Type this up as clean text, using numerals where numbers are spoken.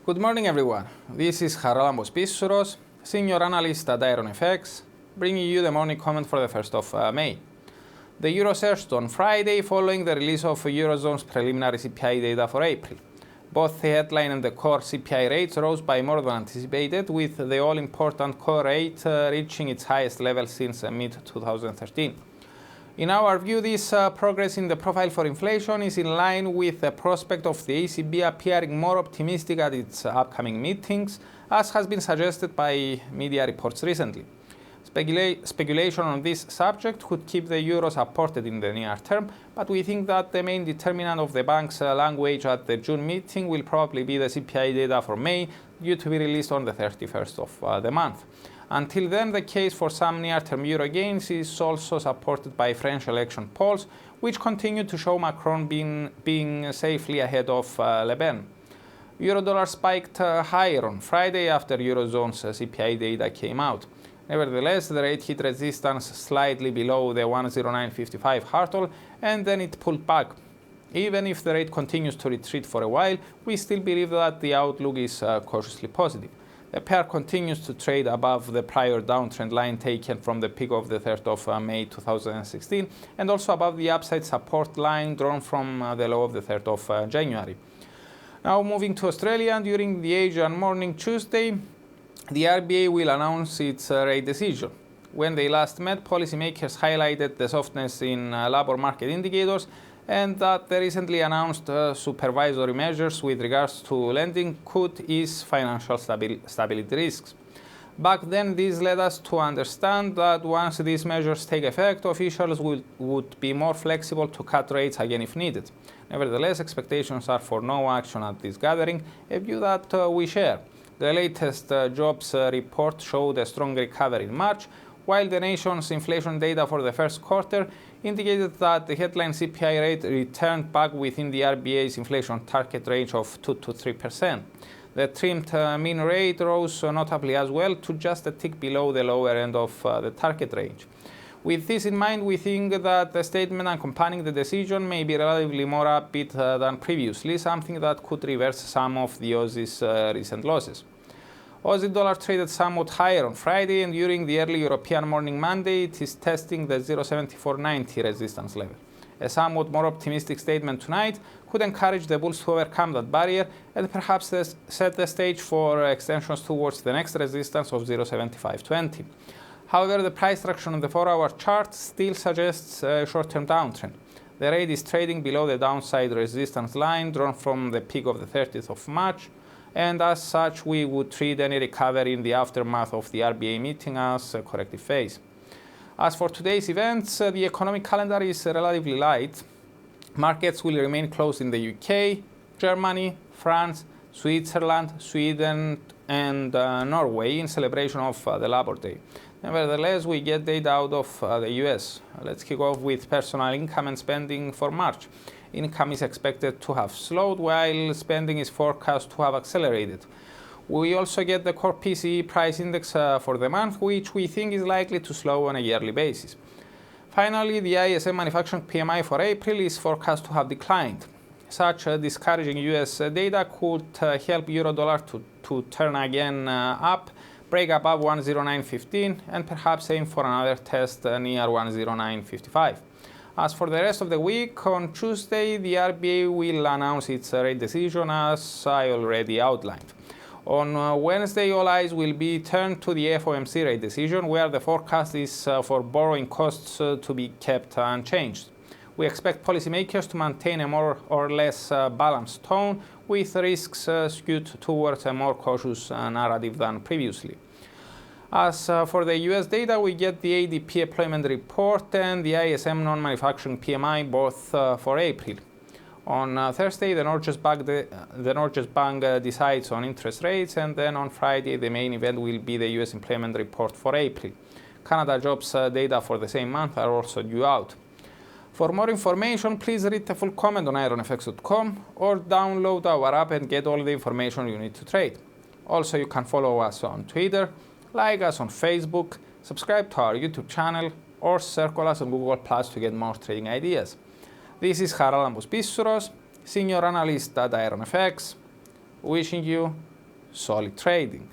Good morning, everyone. This is Charalambos Pissouros, Senior Analyst at IronFX, bringing you the morning comment for the 1st of May. The euro surged on Friday following the release of Eurozone's preliminary CPI data for April. Both the headline and the core CPI rates rose by more than anticipated, with the all-important core rate reaching its highest level since mid-2013. In our view, this progress in the profile for inflation is in line with the prospect of the ECB appearing more optimistic at its upcoming meetings, as has been suggested by media reports recently. Speculation on this subject could keep the euro supported in the near term, but we think that the main determinant of the bank's language at the June meeting will probably be the CPI data for May, due to be released on the 31st of the month. Until then, the case for some near-term euro gains is also supported by French election polls, which continue to show Macron being safely ahead of Le Pen. Euro-dollar spiked higher on Friday after Eurozone's CPI data came out. Nevertheless, the rate hit resistance slightly below the 109.55 hurdle, and then it pulled back. Even if the rate continues to retreat for a while, we still believe that the outlook is cautiously positive. The pair continues to trade above the prior downtrend line taken from the peak of the 3rd of May 2016, and also above the upside support line drawn from the low of the 3rd of January. Now moving to Australia, during the Asian morning Tuesday, the RBA will announce its rate decision. When they last met, policymakers highlighted the softness in labour market indicators and that the recently announced supervisory measures with regards to lending could ease financial stability risks. Back then, this led us to understand that once these measures take effect, officials would be more flexible to cut rates again if needed. Nevertheless, expectations are for no action at this gathering, a view that we share. The latest jobs report showed a strong recovery in March, while the nation's inflation data for the first quarter indicated that the headline CPI rate returned back within the RBA's inflation target range of 2 to 3%. The trimmed mean rate rose notably as well to just a tick below the lower end of the target range. With this in mind, we think that the statement accompanying the decision may be relatively more upbeat than previously, something that could reverse some of the Aussie's recent losses. Aussie dollar traded somewhat higher on Friday, and during the early European morning Monday, it is testing the 0.7490 resistance level. A somewhat more optimistic statement tonight could encourage the bulls to overcome that barrier and perhaps set the stage for extensions towards the next resistance of 0.7520. However, the price traction on the 4-hour chart still suggests a short-term downtrend. The rate is trading below the downside resistance line drawn from the peak of the 30th of March, and as such, we would treat any recovery in the aftermath of the RBA meeting as a corrective phase. As for today's events, the economic calendar is relatively light. Markets will remain closed in the UK, Germany, France, Switzerland, Sweden, and Norway in celebration of the Labor Day. Nevertheless, we get data out of the US. Let's kick off with personal income and spending for March. Income is expected to have slowed, while spending is forecast to have accelerated. We also get the core PCE price index for the month, which we think is likely to slow on a yearly basis. Finally, the ISM manufacturing PMI for April is forecast to have declined. Such discouraging US data could help euro-dollar to turn again up, break above 109.15, and perhaps aim for another test near 109.55. As for the rest of the week, on Tuesday, the RBA will announce its rate decision, as I already outlined. On Wednesday, all eyes will be turned to the FOMC rate decision, where the forecast is for borrowing costs to be kept unchanged. We expect policymakers to maintain a more or less balanced tone, with risks skewed towards a more cautious narrative than previously. As for the US data, we get the ADP employment report and the ISM non-manufacturing PMI, both for April. On Thursday, the Norges Bank decides on interest rates, and then on Friday, the main event will be the US employment report for April. Canada jobs data for the same month are also due out. For more information, please read the full comment on IronFX.com or download our app and get all the information you need to trade. Also, you can follow us on Twitter, like us on Facebook, subscribe to our YouTube channel, or circle us on Google Plus to get more trading ideas. This is Charalambos Pissouros, Senior Analyst at IronFX, wishing you solid trading.